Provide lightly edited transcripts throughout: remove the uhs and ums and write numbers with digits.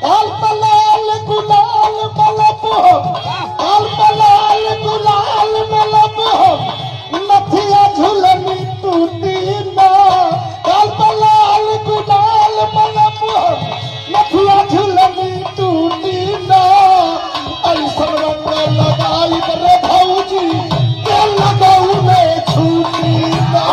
लाल पलाल गुलाल मलब हो, लाल पलाल गुलाल मलब हो, नथिया झुलनी टूटी ना। लाल पलाल गुलाल मलब हो, नथिया झुलनी टूटी ना। ऐसन रंग लगाई रे भौजी के लगाऊ में छूटी ना।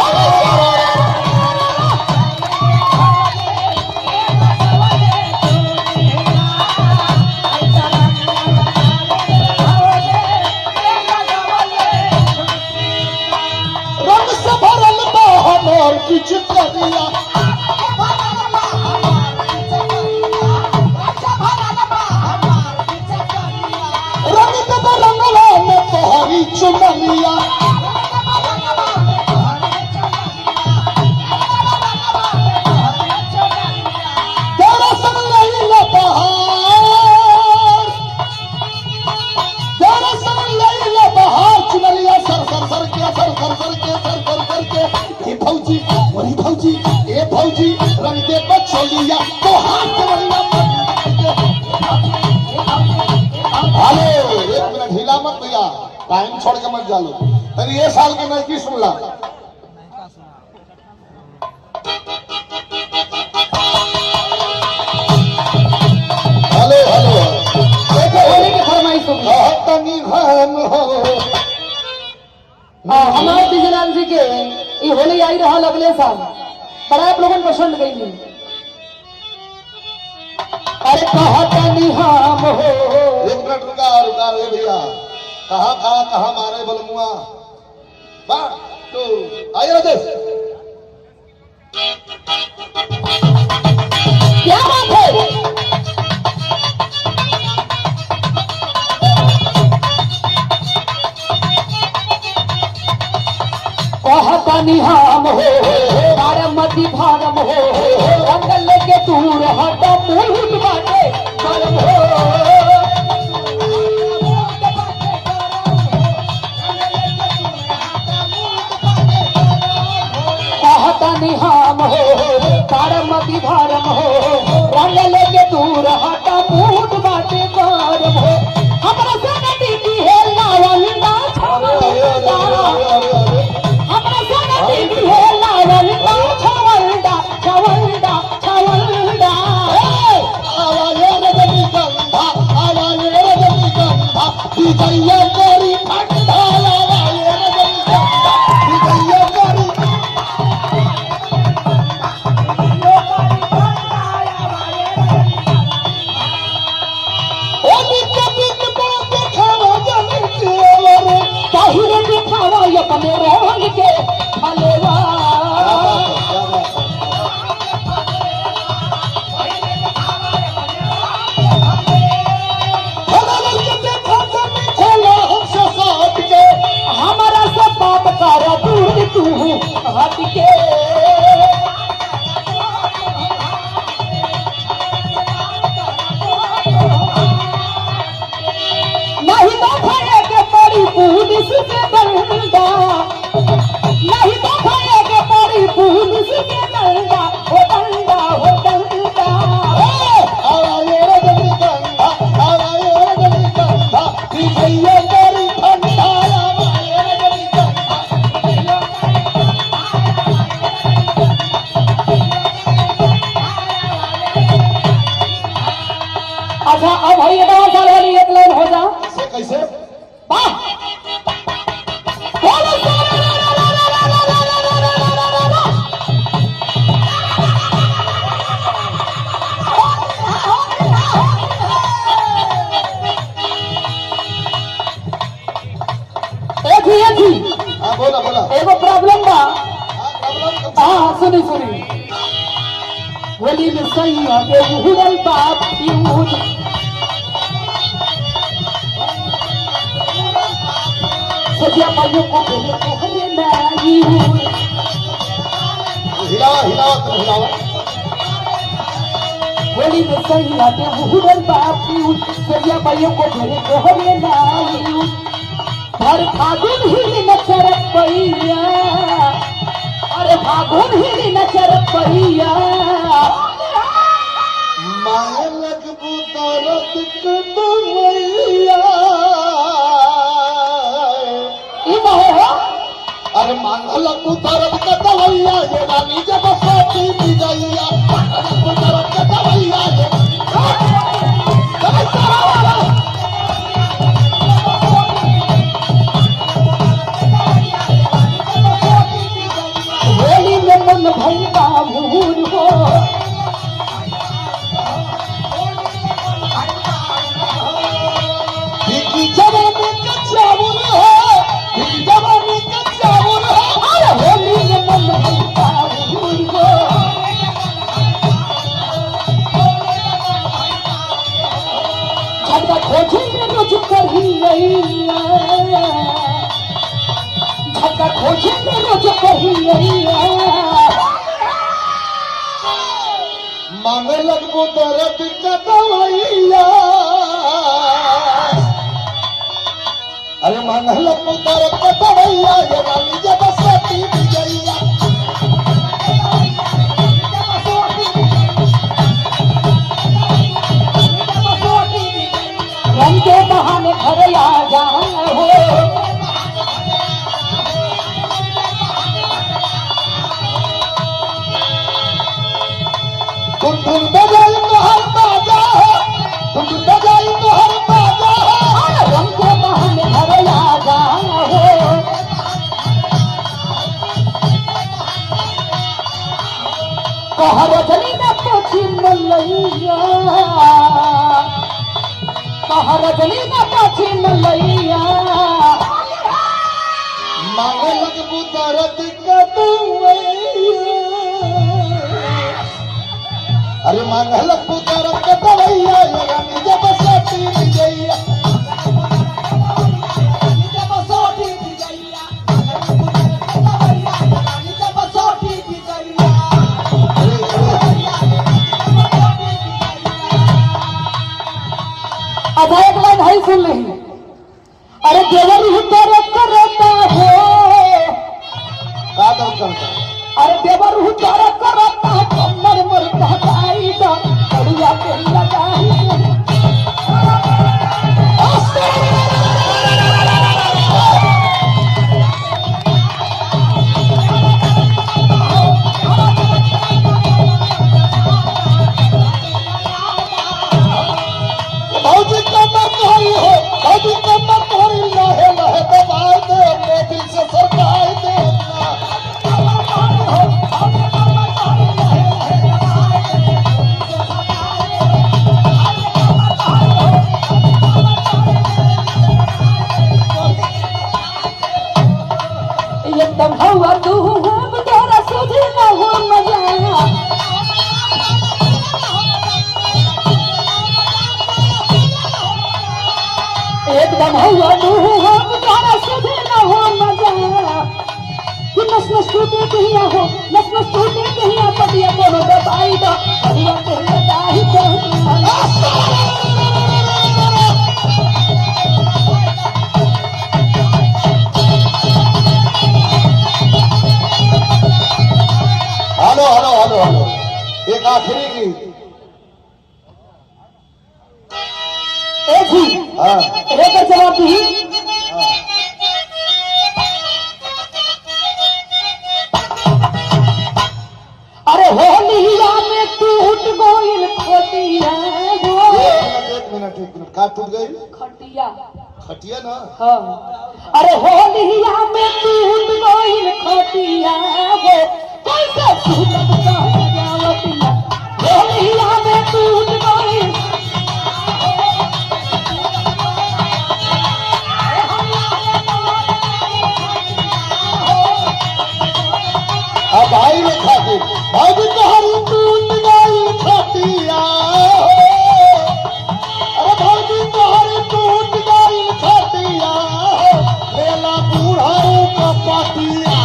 रंग से भरल बा हमार पिचकारिया, रंग के रंगला में तोहरी चुनरिया। तेरा संग लैला बहार, तेरा संग लैला बहार चुनरिया। सर सर सर के सर सर सर के सर सर सर के। ए भौजी वही भौजी, ए भौजी रंग दे बछोलिया तो हाथ चुनरिया। हेलो एक मिनट हिला मत भैया, टाइम छोड़ के मत जालो। तभी ये साल के नजदीक सुन ला। हेलो हेलो होली की फरमाइश होगी। तनी घन हो। हमारे बिजलाल जी के ये होली आई रहा अगले साल, बड़ा आप लोगों को पसंद गई नहीं। अरे कहा तनी हम हो। एक मिनट रुका रुका रे भैया, कहा मारे बलमुआ। वन टू आइए राजेश। क्या बात है? कहतनी हम हो बारामती भारम हो, रंग लेके दूर हट मुल्क बाटे गरम हो। कहतनी हम हो बारामती भारम हो, रंग लेके दूर हट मुल्क बाटे गरम हो। हमरा से नदी की है लावंडा छवंडा, हमरा से नदी है लावंडा छवंडा छवंडा छवंडा। आवाज़ रजनीगंधा, आवाज़ रजनीगंधा, दिखैया कोरी ठंडा। आवाज़ रजनीगंधा, दिखैया कोरी। ओ नित्य बिन बात खावा जमी केवरे। ताहिर दिखावा अपने रंग के फलेवा। हमारा सब बाप का दूर तू हट के। नहीं तो खाए के पड़ी पुलिस के डंडा, नहीं तो खाए के पड़ी पुलिस के डंडा। हो डंडा हो डंडा। आवाज़ रजनीगंधा, आवाज़ रजनीगंधा, दिखैया कोरी ठंडा। आवाज़ रजनीगंधा। अच्छा अब भाई नवा साल वाली एक लाइन हो जा। कैसे कैसे? वाह! बोलो सारा ला ला ला ला ला ला ला ला ला ला ला ला ला। एक ही हाँ बोला बोला। एगो प्रॉब्लम बा। हाँ प्रॉब्लम। हाँ सुनी सुनी। होली में सही आगे उड़ल बाप यूज, सजा पाइयों को बोले तोहरे नाई यूज। हिलावा हिलावा तुम हिलावा। होली में सही आगे उड़ल बाप यूज, सजा पाइयों को बोले तोहरे नाई यूज। हर फागुन ही नचरत पैया, अरे फागुन ही नचरत पैया। मांगल मांगलक बुतरत कदमैया अरे मांगलक बुतरत कदमैया ये रानी जब सोती बिजैया बुतरत कदमैया होली में मन भैया मुहूर हो जवानी का चावल हो जवानी का चावल हो अरे होली में मन भैया मुहूर हो झटका खोजी में रोज करी झटका खोजी में रोज करी मांगलक बुतरत कदमैया अरे मांगलक बुतरत कदमैया ये रानी जब सोती बिजैया रंग के बहाने घर आ जाए हो धुन धुन बजाई तो हर बाजा हो धुन धुन बजाई तो हर बाजा हो रंग के बहाने घर आ जाए हो कहर जली न पोछी मलैया कहर जली न पोछी मलैया मांगलक बुतरत कदमैया अरे मांगलक बुतरत कदमैया ये रानी जब सोती बिजैया अब एक लाइन है सुन ली अरे देवर ही तेरे करता हो का दर्द करता अरे देवर ही तेरे करता कमर मर कहताई दा बढ़िया के लगाई भौजी कमर तोहरी हो भौजी कमर तोहरी लहे लहे दबाए दे मोबिल से सरकाए दे एकदम हवा तू हम तोरा सुधी न हो मजा एकदम हवा तू हम तोरा सुधी न हो मजा कि नस नस टूटे कहिया हो नस नस टूटे कहिया पटिया कोनो दबाई दो बढ़िया के लगाई दो हेलो हेलो हेलो हेलो एक आखिरी गीत ए जी हाँ रेकर जवाब दी अरे होलिया में टूट गोइल खटिया हो एक मिनट का टूट गई खटिया खटिया ना हाँ अरे होलिया में टूट गोइल खटिया हो कैसे सुनब जावतिया होलिया में टूट गोइल अब भाई ने खाते भाभी तोहरी टूट गई खटिया अरे भाभी तोहरी टूट गई खटिया लेला बूढ़ाओं का पाटिया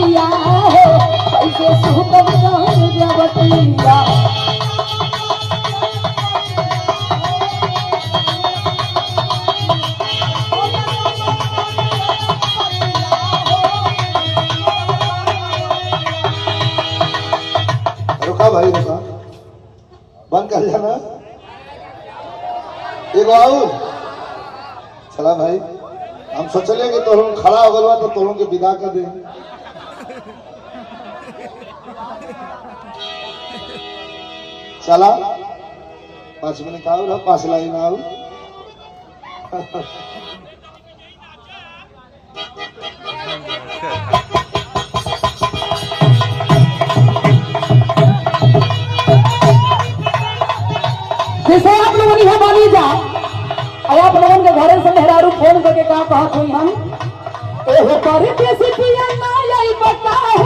रतिया हो कैसे सुतब रवतिया रुका भाई रुका, बंद कर जाना एगो आओ। चला भाई, हम सोचले कि तोहन खड़ा हो गलवा तो तोहन के विदा कर दे। चला 5 मिनट आओ ना, 5 लाइन आओ। जैसे आप लोगों ने मानी जा और आप लोगों के घरे से मेहरारू फोन करके कहा कहत हुई हम एहो करे कैसे पिया ना यही बताओ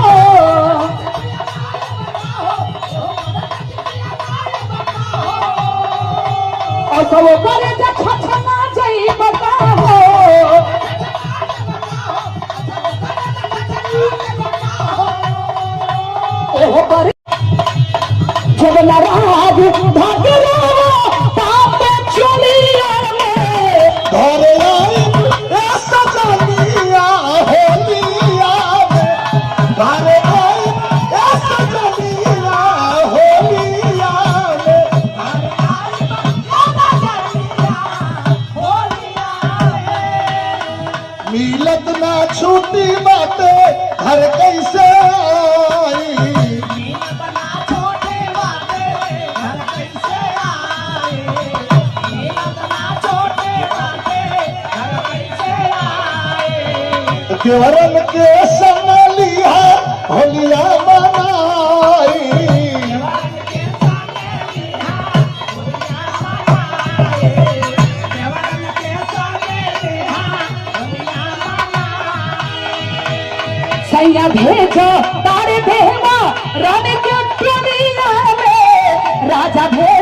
और सब करे जा छछना जाई बताओ एहो करे जब नाराज भागरो ताप चलिया में घरे आई ऐसा जानिया होलिया में, घरे आई ऐसा जानिया होलिया में, घरे आई ऐसा जानिया होलिया में। मिलत ना छूटी बाटे घर कैसे आई, केवरन के संग लिया होलिया मनाई, सैया भेजो तारे भेवा रानी के दुनिया में राजा भेज